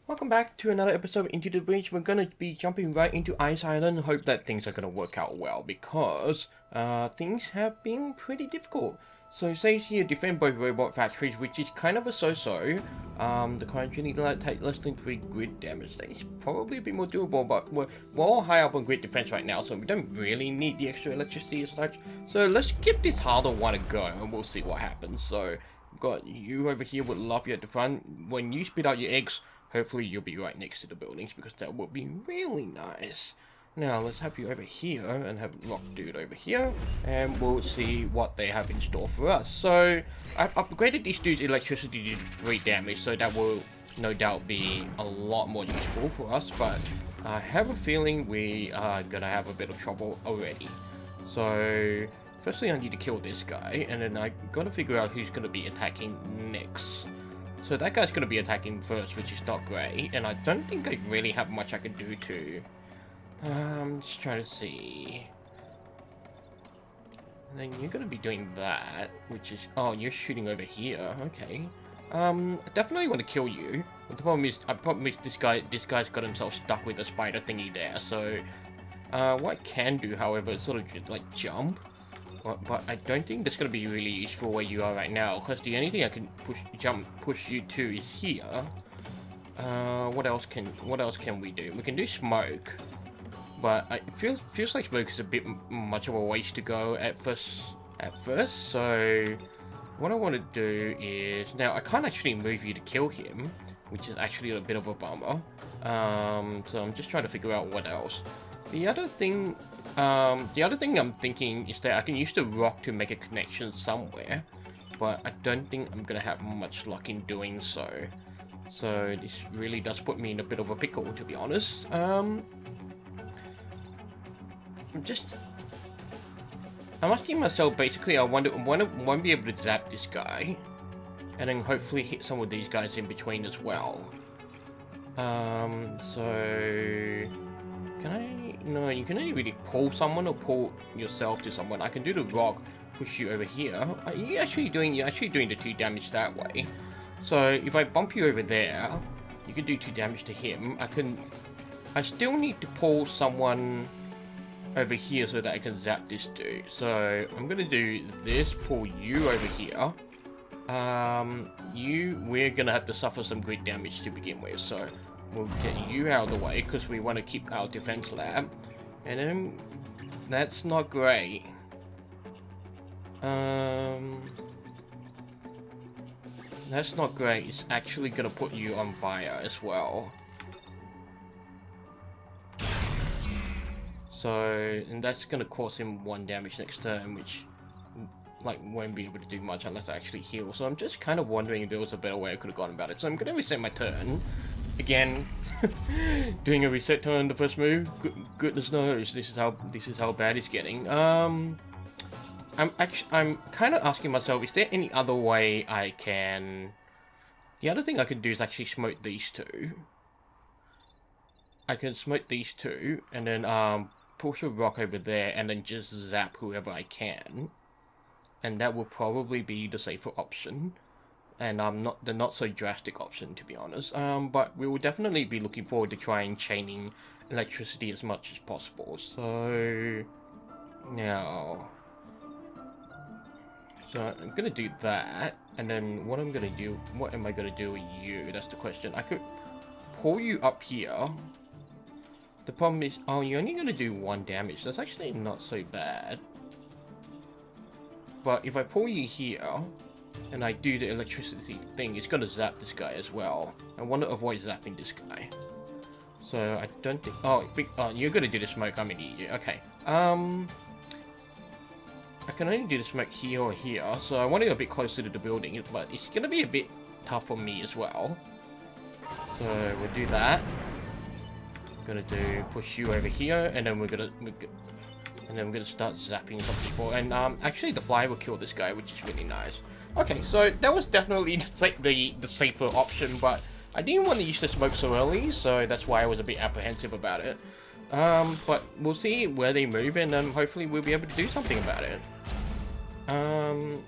Welcome back to another episode of Into the Breach. We're gonna be jumping right into Ice Island. Hope that things are gonna work out well because things have been pretty difficult. So it says here defend both robot factories, which is kind of a so-so. The current need to take less than 3 grid damage. That is probably a bit more doable, but we're all high up on grid defense right now, so we don't really need the extra electricity as such. So let's give this harder one a go, and we'll see what happens. So got you over here with Luffy at the front. When you spit out your eggs, hopefully you'll be right next to the buildings because that would be really nice. Now let's have you over here and have Rock Dude over here, and we'll see what they have in store for us. So I've upgraded these dudes' electricity to 3 damage, so that will no doubt be a lot more useful for us, but I have a feeling we are gonna have a bit of trouble already. So firstly I need to kill this guy, and then I gotta figure out who's gonna be attacking next. So that guy's going to be attacking first, which is not great, and I don't think I really have much I can do to... just trying to see... And then you're going to be doing that, which is... Oh, you're shooting over here, okay. I definitely want to kill you. But the problem is this guy's got himself stuck with the spider thingy there, so... what I can do, however, is sort of just, like, jump. But I don't think that's going to be really useful where you are right now, because the only thing I can push you to is here. What else can we do? We can do smoke, but it feels like smoke is a bit much of a waste to go at first. So what I want to do is, now I can't actually move you to kill him, which is actually a bit of a bummer. So I'm just trying to figure out what else. The other thing I'm thinking is that I can use the rock to make a connection somewhere, but I don't think I'm gonna have much luck in doing so. So this really does put me in a bit of a pickle, to be honest. I'm asking myself, basically, I want to be able to zap this guy, and then hopefully hit some of these guys in between as well. So can I? No, you can only really pull someone or pull yourself to someone. I can do the rock, push you over here. You're actually doing the 2 damage that way. So if I bump you over there, you can do 2 damage to him. I still need to pull someone over here so that I can zap this dude. So I'm gonna do this, pull you over here. We're gonna have to suffer some grid damage to begin with, so we'll get you out of the way because we want to keep our defense lab. And then that's not great. That's not great. It's actually gonna put you on fire as well. So, and that's gonna cause him 1 damage next turn, which like won't be able to do much unless I actually heal. So I'm just kind of wondering if there was a better way I could have gone about it. So I'm gonna reset my turn. Again, doing a reset turn the first move. Goodness knows, this is how bad it's getting. I'm kind of asking myself, is there any other way I can? The other thing I can do is actually smoke these 2. I can smoke these 2, and then push a rock over there, and then just zap whoever I can, and that will probably be the safer option. And the not so drastic option, to be honest. But we will definitely be looking forward to trying chaining electricity as much as possible. So now, I'm gonna do that, and then what am I gonna do with you? That's the question. I could pull you up here. The problem is, oh, you're only gonna do 1 damage. That's actually not so bad. But if I pull you here, and I do the electricity thing, it's gonna zap this guy as well. I want to avoid zapping this guy. So I don't think... Oh, you're gonna do the smoke, I'm an idiot. Okay. I can only do the smoke here or here, so I want to go a bit closer to the building, but it's gonna be a bit tough for me as well. So we'll do that. Gonna do push you over here, and then we're gonna start zapping some people. And actually the fly will kill this guy, which is really nice. Okay, so that was definitely the safer option, but I didn't want to use the smoke so early, so that's why I was a bit apprehensive about it. But we'll see where they move, and hopefully we'll be able to do something about it.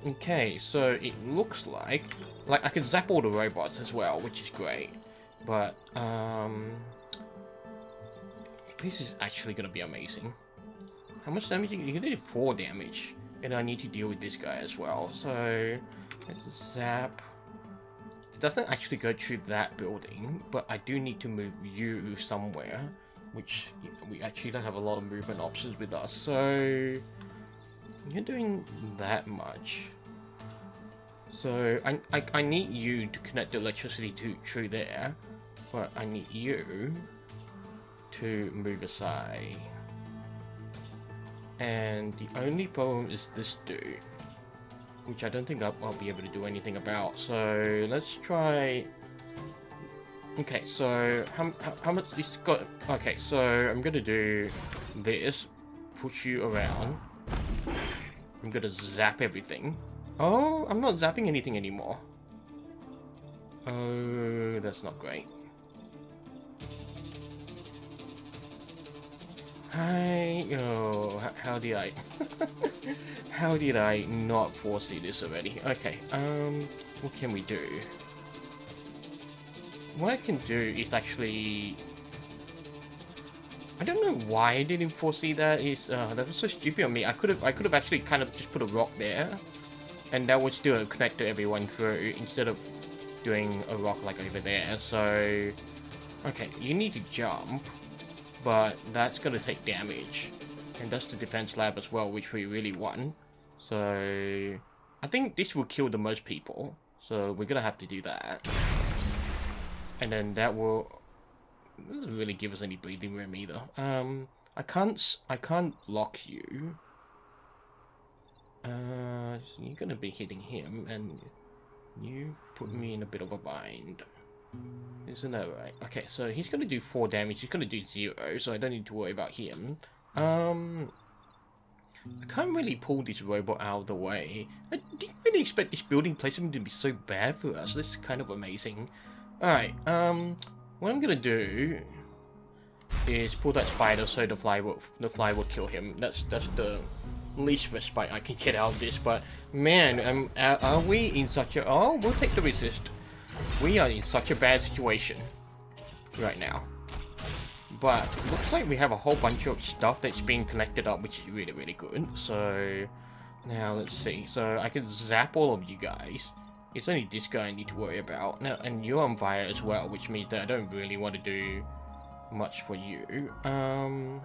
Okay, so it looks like I can zap all the robots as well, which is great. But this is actually gonna be amazing. How much damage? You did 4 damage, and I need to deal with this guy as well. So let's zap. It doesn't actually go through that building, but I do need to move you somewhere, which we actually don't have a lot of movement options with us. So you're doing that much. So I need you to connect the electricity through there, but I need you to move aside. And the only problem is this dude, which I don't think I'll be able to do anything about. So let's try. Okay, so how much this got? Okay, so I'm gonna do this, push you around. I'm gonna zap everything. Oh, I'm not zapping anything anymore. Oh, that's not great. How did I how did I not foresee this already? Okay, what can we do? What I can do is actually, I don't know why I didn't foresee that. That was so stupid on me. I could have actually kind of just put a rock there, and that would still connect to everyone through instead of doing a rock like over there. So, okay, you need to jump, but that's gonna take damage, and that's the defense lab as well, which we really want. So, I think this will kill the most people. So we're gonna have to do that, and then that will. It doesn't really give us any breathing room either. I can't block you. So you're gonna be hitting him, and you put me in a bit of a bind. Isn't that right? Okay, so he's gonna do 4 damage. He's gonna do 0, so I don't need to worry about him. I can't really pull this robot out of the way. I didn't really expect this building placement to be so bad for us. This is kind of amazing. Alright, what I'm gonna do is pull that spider so the fly will kill him. That's the least respite I can get out of this. But man, are we in such a... Oh, we'll take the resist. We are in such a bad situation right now. But it looks like we have a whole bunch of stuff that's being collected up, which is really, really good. So now let's see. So I can zap all of you guys. It's only this guy I need to worry about. Now, and you're on fire as well, which means that I don't really want to do much for you. I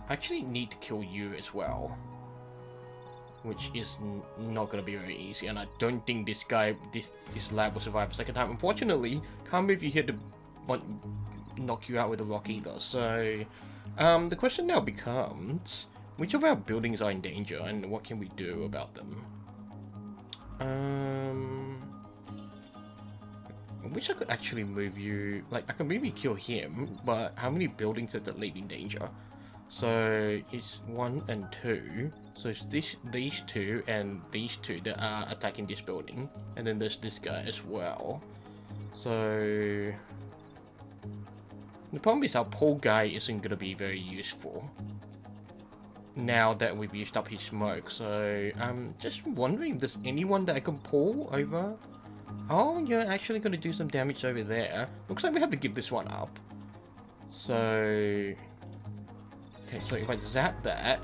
actually need to kill you as well, which is not going to be very easy. And I don't think this lab will survive a second time. Unfortunately, can't believe you hit the knock you out with a rock either. So the question now becomes, which of our buildings are in danger, and what can we do about them? I wish I could actually move you. Like, I can maybe kill him, but how many buildings does that leave in danger? So it's 1 and 2. So it's these 2 and these 2 that are attacking this building, and then there's this guy as well. So the problem is our poor guy isn't gonna be very useful now that we've used up his smoke. So I'm just wondering if there's anyone that I can pull over. Oh, you're actually gonna do some damage over there. Looks like we have to give this one up. So okay, so if I zap that,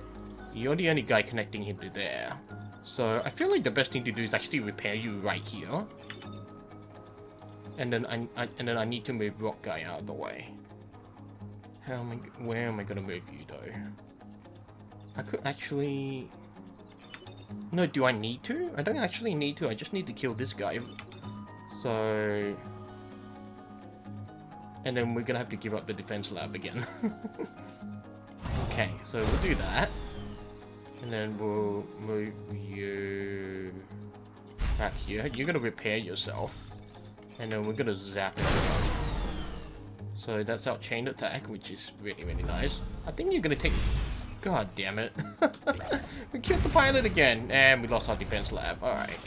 you're the only guy connecting him to there. So I feel like the best thing to do is actually repair you right here. And then I need to move rock guy out of the way. Where am I gonna move you though? I could actually... No, do I need to? I don't actually need to, I just need to kill this guy. So... And then we're gonna have to give up the defense lab again. Okay, so we'll do that. And then we'll move you back here. You're gonna repair yourself. And then we're gonna zap it. So that's our chain attack, which is really, really nice. I think you're gonna take... God damn it. We killed the pilot again, and we lost our defense lab. Alright.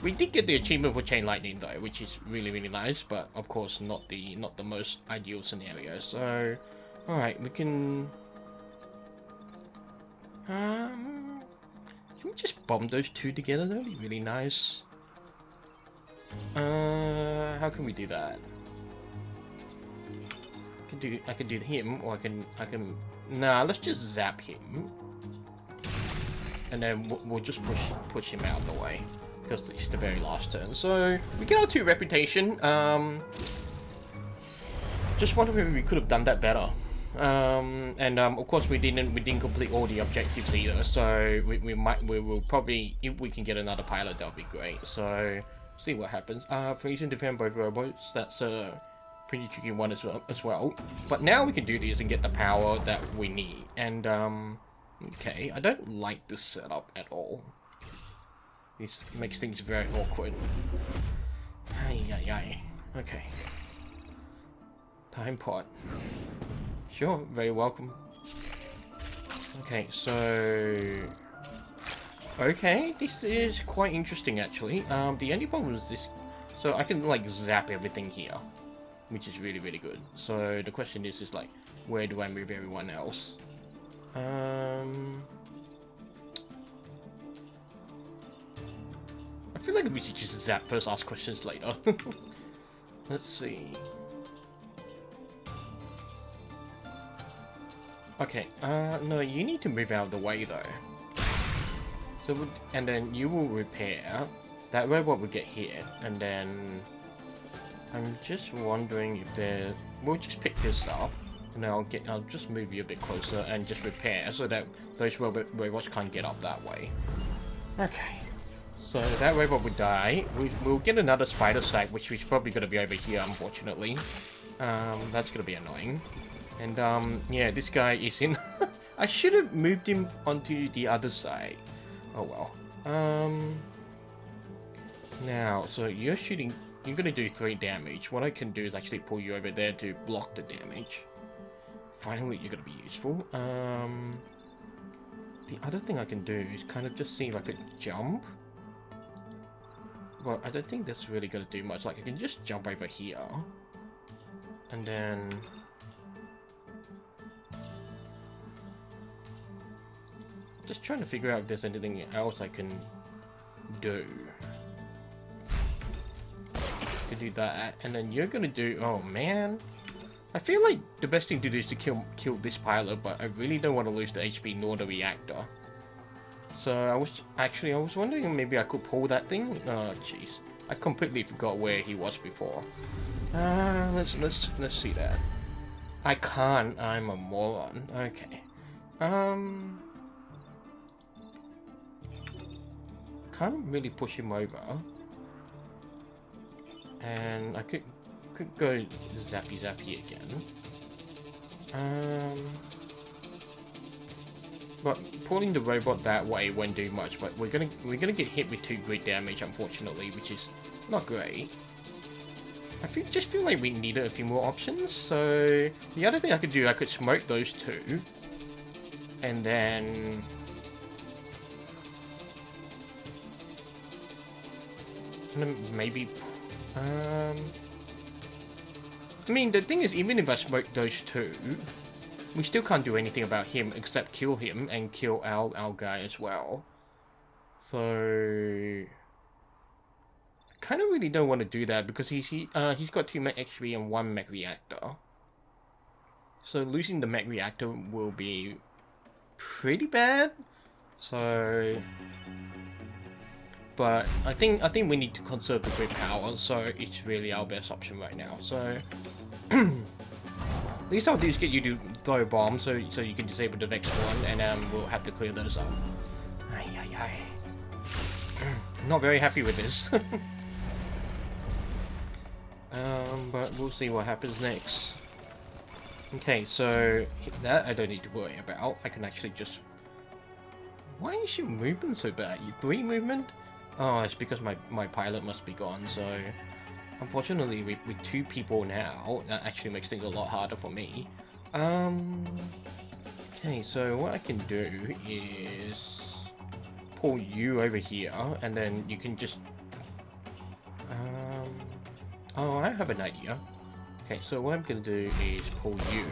We did get the achievement for chain lightning though, which is really, really nice, but of course not the most ideal scenario. So alright, we can we just bomb those 2 together? That'd be really nice. How can we do that? do him, or I can. Nah, let's just zap him, and then we'll just push him out of the way because it's the very last turn. So we get our 2 reputation. Just wondering if we could have done that better. Of course we didn't complete all the objectives either. So we will probably, if we can get another pilot, that'll be great. So see what happens. Freeze and defend both robots. That's a pretty tricky one as well. But now we can do this and get the power that we need. And okay, I don't like this setup at all. This makes things very awkward. Ay. Okay. Time pot. Sure, very welcome. Okay, so... Okay, this is quite interesting actually. The only problem is this... So I can like zap everything here, which is really, really good. So the question is like, where do I move everyone else? I feel like we should just zap first, ask questions later. Let's see. Okay, no, you need to move out of the way though. So, and then you will repair. That robot will get hit, and then I'm just wondering if there. We'll just pick this up, and I'll just move you a bit closer and just repair so that those robots can't get up that way. Okay. So that robot would die. We'll get another spider stack, which is probably going to be over here, unfortunately. That's going to be annoying. And yeah, this guy is in. I should have moved him onto the other side. Oh well. Now, so you're shooting. You're going to do 3 damage. What I can do is actually pull you over there to block the damage. Finally, you're going to be useful. The other thing I can do is kind of just see if I could jump. Well, I don't think that's really going to do much. Like, I can just jump over here. And then... Just trying to figure out if there's anything else I can do. To do that. And then you're going to do... Oh, man. I feel like the best thing to do is to kill this pilot, but I really don't want to lose the HP nor the reactor. So I was wondering maybe I could pull that thing. Oh jeez, I completely forgot where he was before. Let's see that. I can't. I'm a moron. Okay. Can't really push him over. And I could go zappy again. But pulling the robot that way won't do much. But we're gonna get hit with 2 grid damage, unfortunately, which is not great. I just feel like we needed a few more options. So the other thing I could do, I could smoke those 2, and then maybe. I mean, the thing is, even if I smoke those 2. We still can't do anything about him except kill him and kill our guy as well. So kind of really don't want to do that because he's got 2 mech XP and 1 mech reactor. So losing the mech reactor will be pretty bad. So, but I think we need to conserve the grid power. So it's really our best option right now. So. At least I'll do is get you to throw a bomb so you can disable the Vex one, and we'll have to clear those up. Ay. Not very happy with this. But we'll see what happens next. Okay, so that I don't need to worry about. I can actually just... Why is your movement so bad? You 3 movement? Oh, it's because my pilot must be gone, so... Unfortunately, with 2 people now, that actually makes things a lot harder for me. Okay, so what I can do is pull you over here, and then you can just... Oh, I have an idea. Okay, so what I'm gonna do is pull you,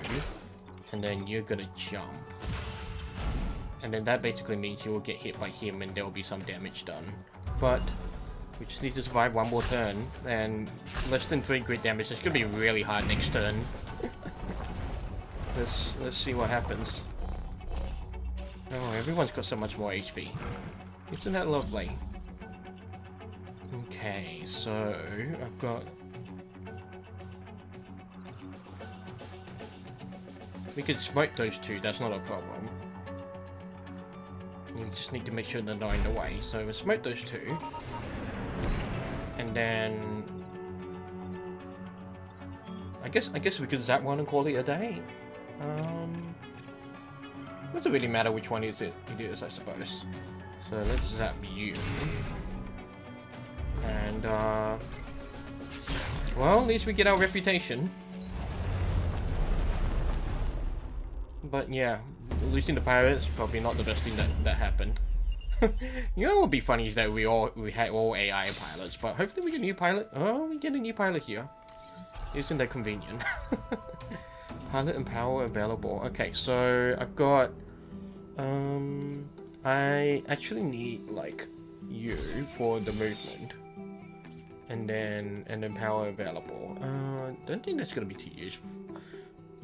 and then you're gonna jump. And then that basically means you will get hit by him, and there will be some damage done. But... we just need to survive 1 more turn, and less than 3 grid damage. It's gonna be really hard next turn. Let's see what happens. Oh, everyone's got so much more HP. Isn't that lovely? Okay, so I've got... We could smoke those two, that's not a problem. We just need to make sure they're not in the way. So we'll smoke those two. And then... I guess we could zap one and call it a day. Doesn't really matter which one it is, I suppose. So let's zap you. And well, at least we get our reputation. But yeah, losing the pirates probably not the best thing that happened. You know what would be funny is that we had all AI pilots, but hopefully we get a new pilot. Oh, we get a new pilot here. Isn't that convenient? Pilot and power available. Okay, so I've got I actually need like you for the movement. And then power available. Don't think that's gonna be too useful.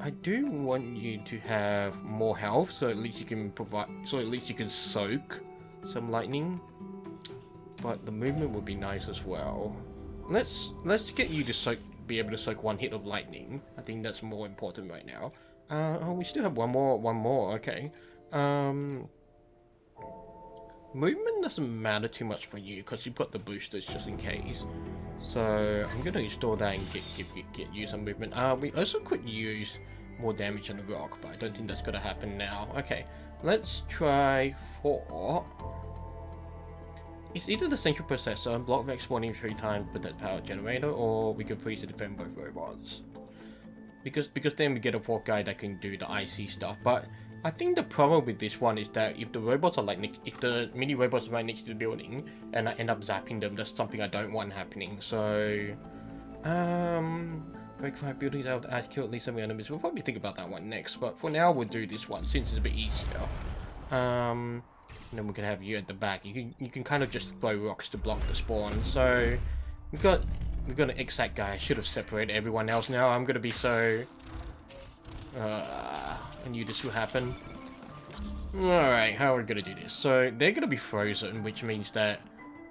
I do want you to have more health, so at least you can soak some lightning. But the movement would be nice as well. Let's get you to be able to soak one hit of lightning. I think that's more important right now. Oh, we still have one more. Okay. Movement doesn't matter too much for you because you've got the boosters just in case. So I'm gonna install that and get you some movement. We also could use more damage on the rock, but I don't think that's gonna happen now. Okay, let's try for. It's either the central processor, block Vex spawning 3 times with that power generator, or we can freeze to defend both robots. Because then we get a 4th guy that can do the IC stuff. But I think the problem with this one is that if the robots are like if the mini robots are right next to the building and I end up zapping them, that's something I don't want happening. So break 5 buildings out to kill at least 7 enemies. We'll probably think about that one next, but for now we'll do this one since it's a bit easier. And then we can have you at the back. You can kind of just throw rocks to block the spawn. So we've got an exact guy. I should have separated everyone else now. I'm gonna be so I knew this would happen. Alright, how are we gonna do this? So they're gonna be frozen, which means that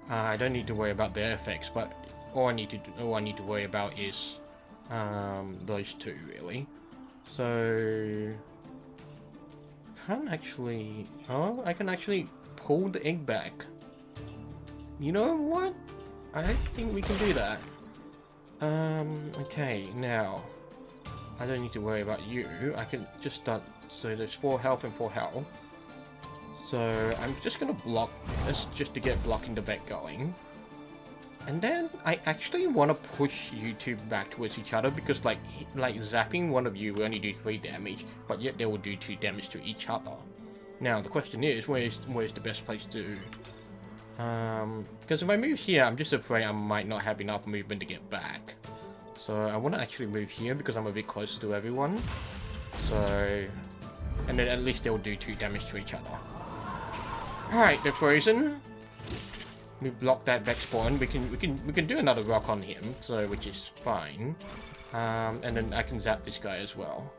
I don't need to worry about their effects, but all I need to worry about is those two really. So can't actually... Oh, I can actually pull the egg back. You know what? I think we can do that. Okay, now I don't need to worry about you. I can just start. So there's 4 health and 4 health. So I'm just gonna block this just to get blocking the vet going. And then I actually want to push you two back towards each other because like zapping one of you will only do 3 damage, but yet they will do 2 damage to each other. Now the question is, where's the best place to... because if I move here, I'm just afraid I might not have enough movement to get back. So I want to actually move here because I'm a bit closer to everyone. So... and then at least they'll do 2 damage to each other. Alright, they're frozen. We block that Vex spawn. We can do another rock on him, so which is fine. And then I can zap this guy as well.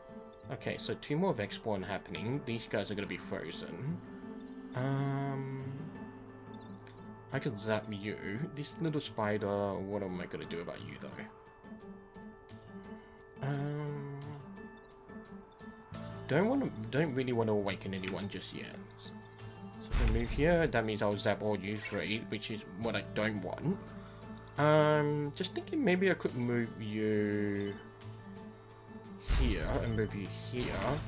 Okay, so 2 more Vex spawn happening. These guys are gonna be frozen. I can zap you. This little spider. What am I gonna do about you though? Don't really want to awaken anyone just yet. So move here. That means I'll zap all you 3, which is what I don't want. Just thinking maybe I could move you here and move you here.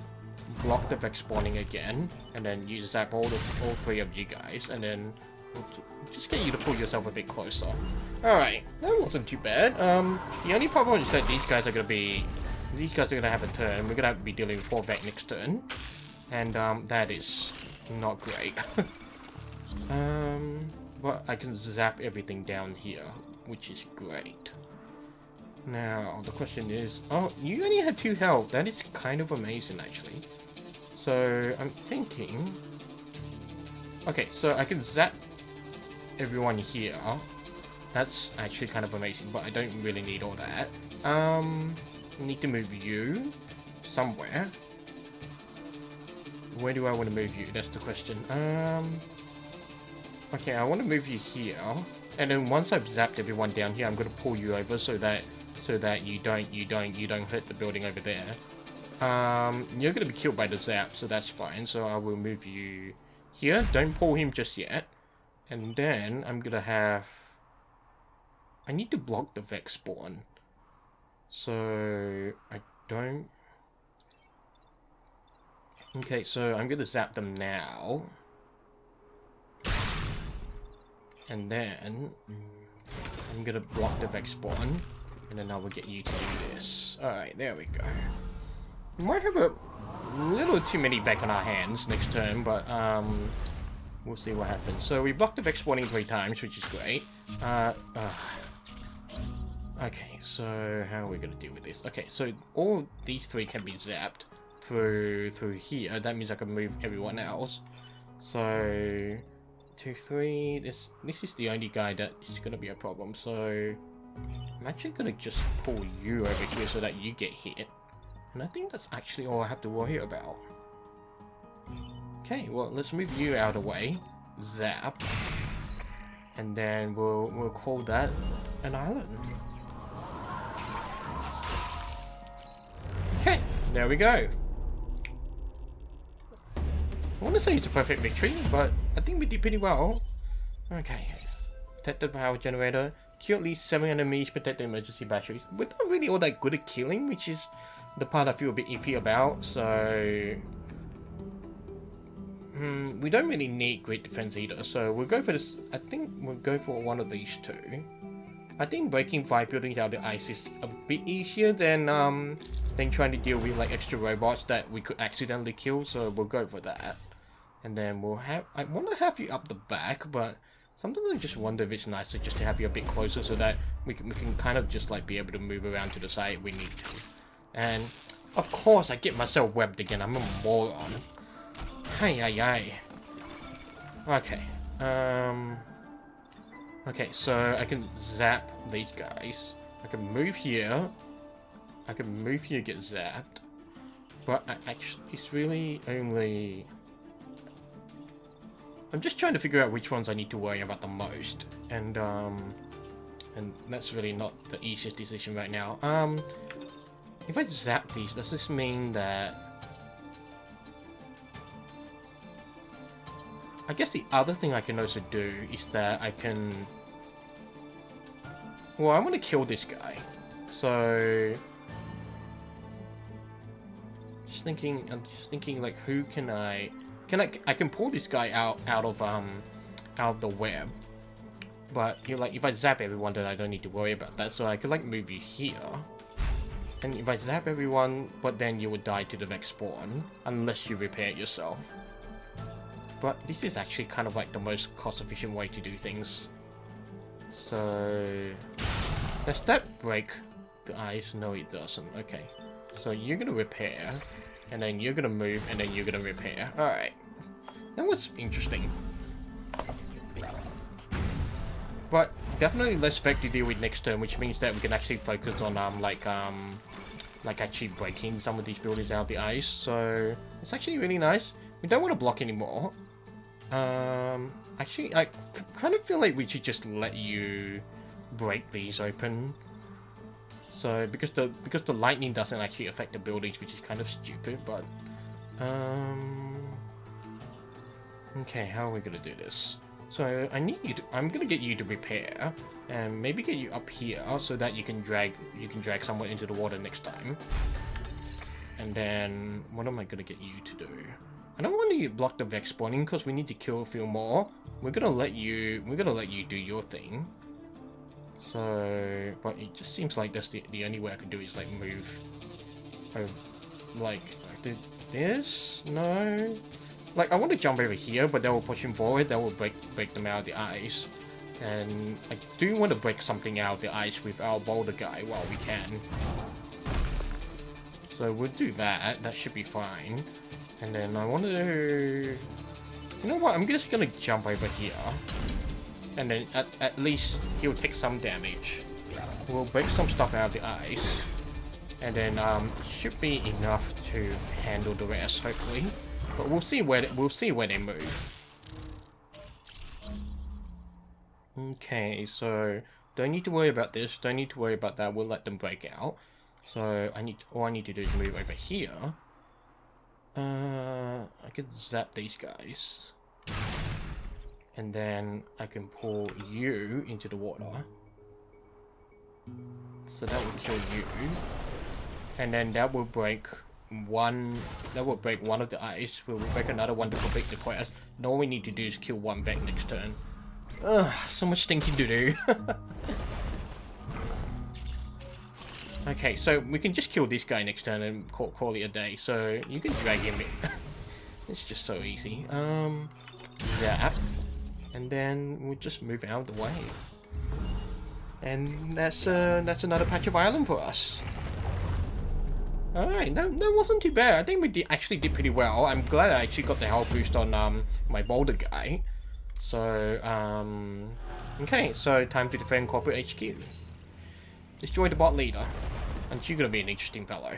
Block the Vex spawning again, and then you zap all 3 of you guys, and then we'll just get you to pull yourself a bit closer. Alright, that wasn't too bad. The only problem is that these guys are gonna have a turn. We're gonna have to be dealing with 4 Vex next turn. And that is not great. But I can zap everything down here, which is great. Now, the question is... oh, you only had 2 health. That is kind of amazing, actually. So, I'm thinking... okay, so I can zap everyone here. That's actually kind of amazing, but I don't really need all that. I need to move you somewhere. where do I want to move you? That's the question. Okay, I want to move you here, and then once I've zapped everyone down here, I'm going to pull you over so that you don't hurt the building over there. You're going to be killed by the zap, so that's fine. So I will move you here. Don't pull him just yet. And then I'm going to have... I need to block the Vex spawn. So I don't... Okay, so I'm going to zap them now. And then I'm going to block the Vex spawn. And then I will get you to do this. Alright, there we go. We might have a little too many Vex on our hands next turn, but we'll see what happens. So we blocked the Vex spawning 3 times, which is great. Okay, so how are we going to deal with this? Okay, so all these 3 can be zapped through here. That means I can move everyone else. So 2, 3. This is the only guy that is going to be a problem. So I'm actually going to just pull you over here so that you get hit. And I think that's actually all I have to worry about. Okay, well, let's move you out of the way. Zap. And then we'll call that an island. Okay, there we go. I want to say it's a perfect victory, but I think we did pretty well. Okay. Protect the power generator. Kill at least 7 enemies, protect the emergency batteries. We're not really all that good at killing, which is the part I feel a bit iffy about, so... we don't really need great defense either, so we'll go for this. I think we'll go for one of these 2. I think breaking 5 buildings out of the ice is a bit easier than trying to deal with like extra robots that we could accidentally kill, so we'll go for that. And then we'll have... I want to have you up the back, but sometimes I just wonder if it's nicer just to have you a bit closer so that we can kind of just like be able to move around to the side if we need to. And of course I get myself webbed again. I'm a moron. Hi. Okay. Okay, so I can zap these guys. I can move here. I can move here, get zapped. But actually, it's really only... I'm just trying to figure out which ones I need to worry about the most. And that's really not the easiest decision right now. If I zap these, does this mean that... I guess the other thing I can also do is that I can... Well, I want to kill this guy. So... I'm just thinking like, who can I can pull this guy out of the web. But like, if I zap everyone, then I don't need to worry about that. So I could like move you here. And if I zap everyone, but then you would die to the next spawn, unless you repair it yourself. But this is actually kind of like the most cost-efficient way to do things. So... Does that break the ice? No, it doesn't. Okay. So you're gonna repair, and then you're gonna move, and then you're gonna repair. Alright. That was interesting. But definitely less spec to deal with next turn, which means that we can actually focus on like actually breaking some of these buildings out of the ice. So it's actually really nice. We don't want to block anymore. Actually, I kind of feel like we should just let you break these open. So because the lightning doesn't actually affect the buildings, which is kind of stupid, but okay, how are we gonna do this? So I'm gonna get you to repair, and maybe get you up here so that you can drag someone into the water next time. And then what am I gonna get you to do? I don't want to block the Vex spawning because we need to kill a few more. We're gonna let you do your thing. So, but it just seems like that's the only way I can do is like move over, like this. No, like I want to jump over here, but that will push him forward. That will break them out of the ice. And I do want to break something out of the ice with our boulder guy while we can. So we'll do that. That should be fine. And then I want to... You know what? I'm just going to jump over here. And then at least he'll take some damage. We'll break some stuff out of the ice. And then it should be enough to handle the rest, hopefully. But we'll see where they move. Okay, so don't need to worry about this. Don't need to worry about that. We'll let them break out. So all I need to do is move over here. I could zap these guys. And then I can pull you into the water. So that will kill you. And then that will break one of the ice. We'll break another one to complete the quest. And all we need to do is kill one back next turn. Ugh, so much thinking to do. Okay, so we can just kill this guy next turn and call it a day. So you can drag him in. It's just so easy. Yeah. And then we'll just move out of the way. And that's another patch of island for us. Alright, that wasn't too bad. I think we actually did pretty well. I'm glad I actually got the health boost on my boulder guy. So, okay, so time to defend corporate HQ. Destroy the bot leader. And you're gonna be an interesting fellow.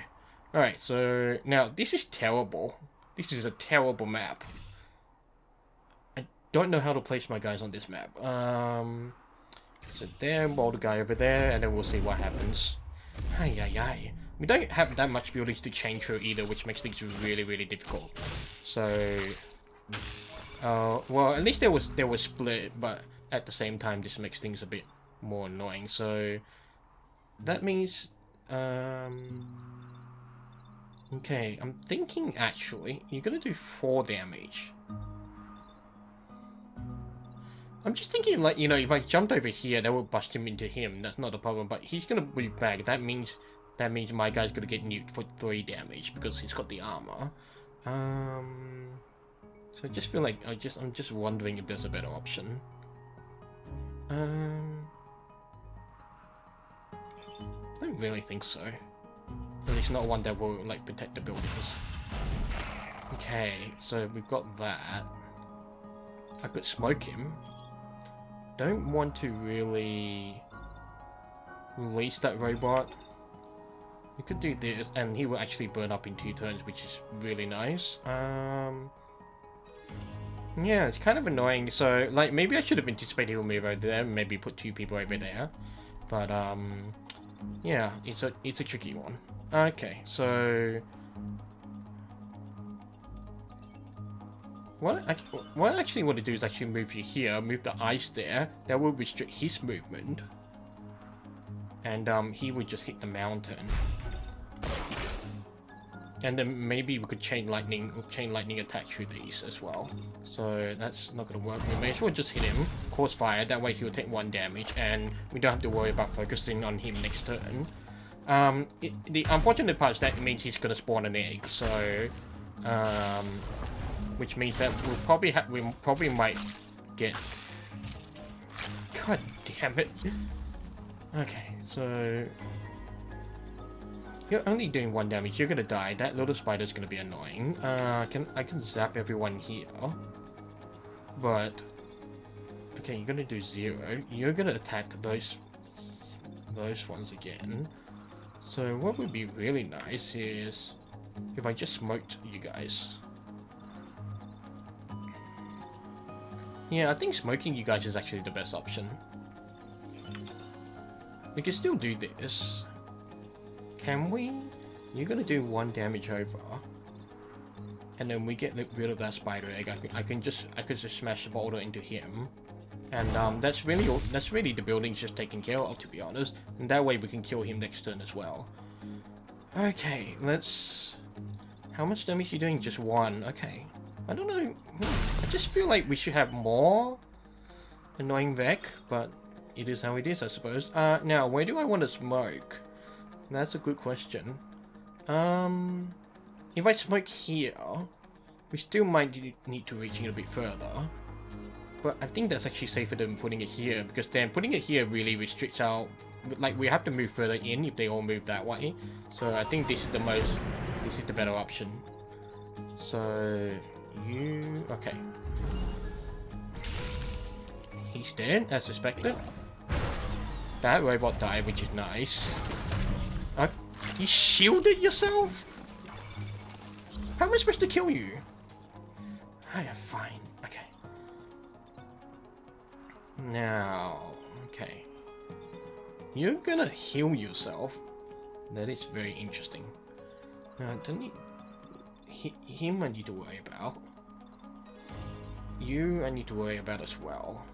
Alright, so now this is terrible. This is a terrible map. I don't know how to place my guys on this map. So there, boulder guy over there, and then we'll see what happens. Ay. We don't have that much buildings to change through either, which makes things really, really difficult. So, well, at least there was split, but at the same time, this makes things a bit more annoying. So that means, okay, I'm thinking actually you're gonna do 4 damage. I'm just thinking, like, you know, if I jumped over here, that would bust him into him. That's not a problem, but he's gonna move back. That means my guy's gonna get nuked for 3 damage because he's got the armor. So I just feel like I'm just wondering if there's a better option. I don't really think so. At least not one that will, like, protect the buildings. Okay, so we've got that. I could smoke him. Don't want to really release that robot. We could do this, and he will actually burn up in 2 turns, which is really nice. Yeah, it's kind of annoying. So, like, maybe I should have anticipated he'll move over there, maybe put 2 people over there. But, yeah, it's a tricky one. Okay, so what I actually want to do is actually move you here, move the ice there. That will restrict his movement. And he would just hit the mountain. And then maybe we could chain lightning attack through these as well. So that's not going to work. We may as well just hit him, cause fire. That way he will take 1 damage, and we don't have to worry about focusing on him next turn. The unfortunate part is that it means he's going to spawn an egg. So, which means that we probably might get. God damn it! Okay, so you're only doing 1 damage. You're gonna die. That little spider's gonna be annoying. I can zap everyone here, but okay, you're gonna do 0. You're gonna attack those ones again. So what would be really nice is if I just smoked you guys. Yeah, I think smoking you guys is actually the best option. We can still do this. Can we? You're gonna do 1 damage over, and then we get rid of that spider egg. I could just smash the boulder into him, and that's really the building's just taken care of, to be honest. And that way we can kill him next turn as well. Okay, let's. How much damage are you doing? Just 1. Okay. I don't know. I just feel like we should have more annoying Vec, but it is how it is, I suppose. Now, where do I want to smoke? That's a good question. If I smoke here, we still might need to reach it a bit further. But I think that's actually safer than putting it here, because then putting it here really restricts our... Like, we have to move further in if they all move that way. So I think this is the better option. So, you... Okay. He's dead, as suspected. That robot died, which is nice. You shielded yourself? How am I supposed to kill you? I am fine. Okay. Now, okay. You're gonna heal yourself. That is very interesting. Now, don't you... Him I need to worry about. You I need to worry about as well.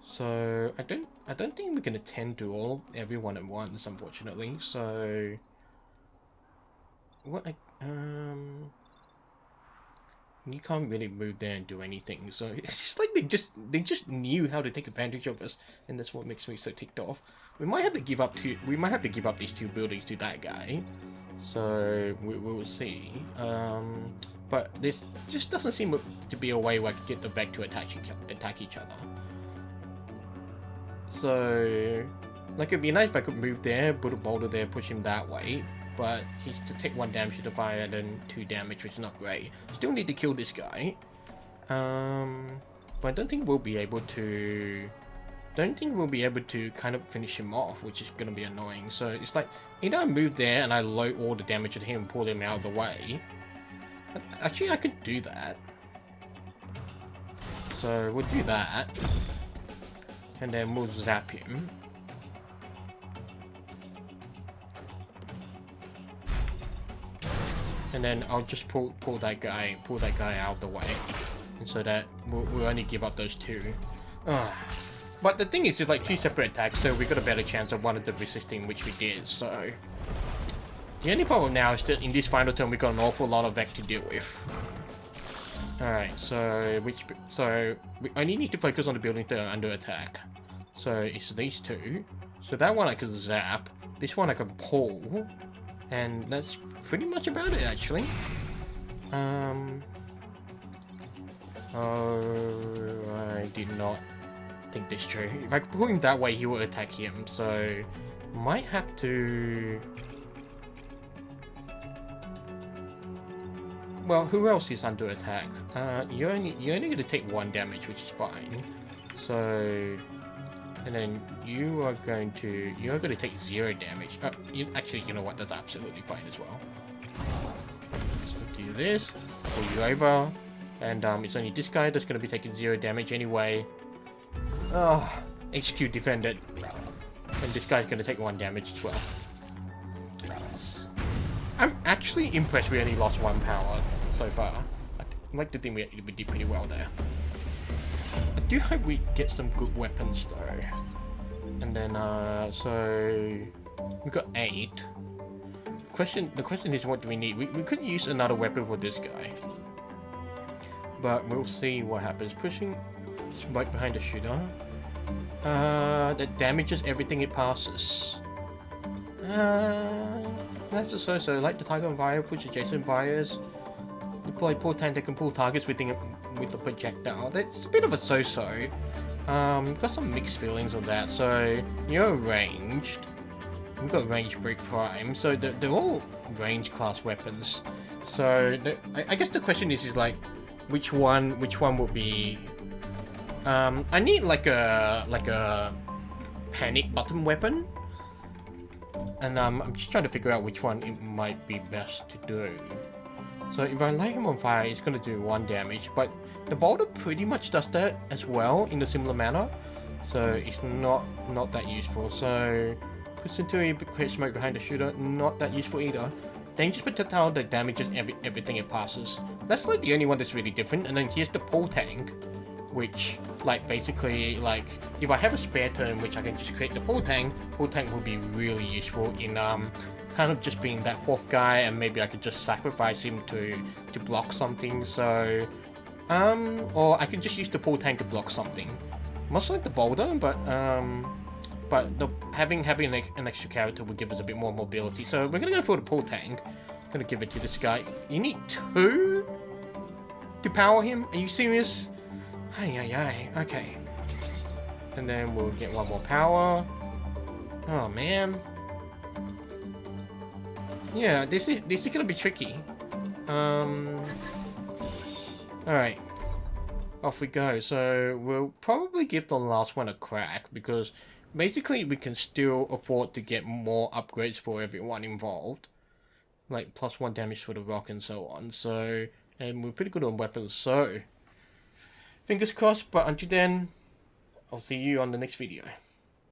So I don't think we can attend to everyone at once, unfortunately. So what you can't really move there and do anything. So it's just like they just knew how to take advantage of us, and that's what makes me so ticked off. We might have to give up these two buildings to that guy. So we will see. But this just doesn't seem to be a way where I can get the Vec to attack each other. So, like, it'd be nice if I could move there, put a boulder there, push him that way. But he's to take 1 damage to the fire and then 2 damage, which is not great. Still need to kill this guy. But I don't think we'll be able to... kind of finish him off, which is gonna be annoying. So it's like, either I move there and I load all the damage at him and pull him out of the way. Actually, I could do that. So we'll do that. And then we'll zap him. And then I'll just pull that guy out of the way. And so that we'll only give up those 2. But the thing is, it's like 2 separate attacks, so we got a better chance of one of them resisting, which we did, so... The only problem now is that in this final turn we got an awful lot of Vec to deal with. Alright, so we only need to focus on the buildings that are under attack. So it's these 2. So that one I can zap, this one I can pull, and that's pretty much about it actually. Oh, I did not think this through. If I pull him that way, he will attack him, so might have to... Well, who else is under attack? You're only gonna take 1 damage, which is fine. So, and then you're gonna take 0 damage. Actually, you know what? That's absolutely fine as well. So do this, pull you over, and it's only this guy that's gonna be taking 0 damage anyway. Oh, HQ defended, and this guy's gonna take 1 damage as well. I'm actually impressed we only lost 1 power so far. I like to think we did pretty well there. I do hope we get some good weapons though. And then, so... we got 8. The question is, what do we need? We could use another weapon for this guy. But we'll see what happens. Pushing right behind the shooter. That damages everything it passes. That's a so-so. Like the Tiger on Fire, push adjacent fires. Deploy pull tank that can pull targets with the projectile. That's a bit of a so-so. Got some mixed feelings on that. So you're ranged. We've got range break prime. So they're all range class weapons. So I guess the question is like, which one will be? I need like a panic button weapon. And I'm just trying to figure out which one it might be best to do. So if I light him on fire, it's going to do 1 damage, but the boulder pretty much does that as well in a similar manner. So it's not that useful. So puts into a create smoke behind the shooter, not that useful either. Dangerous projectile that damages everything it passes. That's like the only one that's really different. And then here's the pull tank, which like basically like if I have a spare turn which I can just create the pull tank will be really useful in kind of just being that 4th guy, and maybe I could just sacrifice him to block something. So or I could just use the pull tank to block something, much like the boulder, but having an extra character would give us a bit more mobility. So we're gonna go for the pull tank. I'm gonna give it to this guy. You need 2 to power him? Are you serious? Okay. And then we'll get 1 more power. Oh man. Yeah, this is gonna be tricky. Alright. Off we go. So we'll probably give the last one a crack, because basically we can still afford to get more upgrades for everyone involved. Like +1 damage for the rock and so on. So, And we're pretty good on weapons, so fingers crossed. But until then, I'll see you on the next video.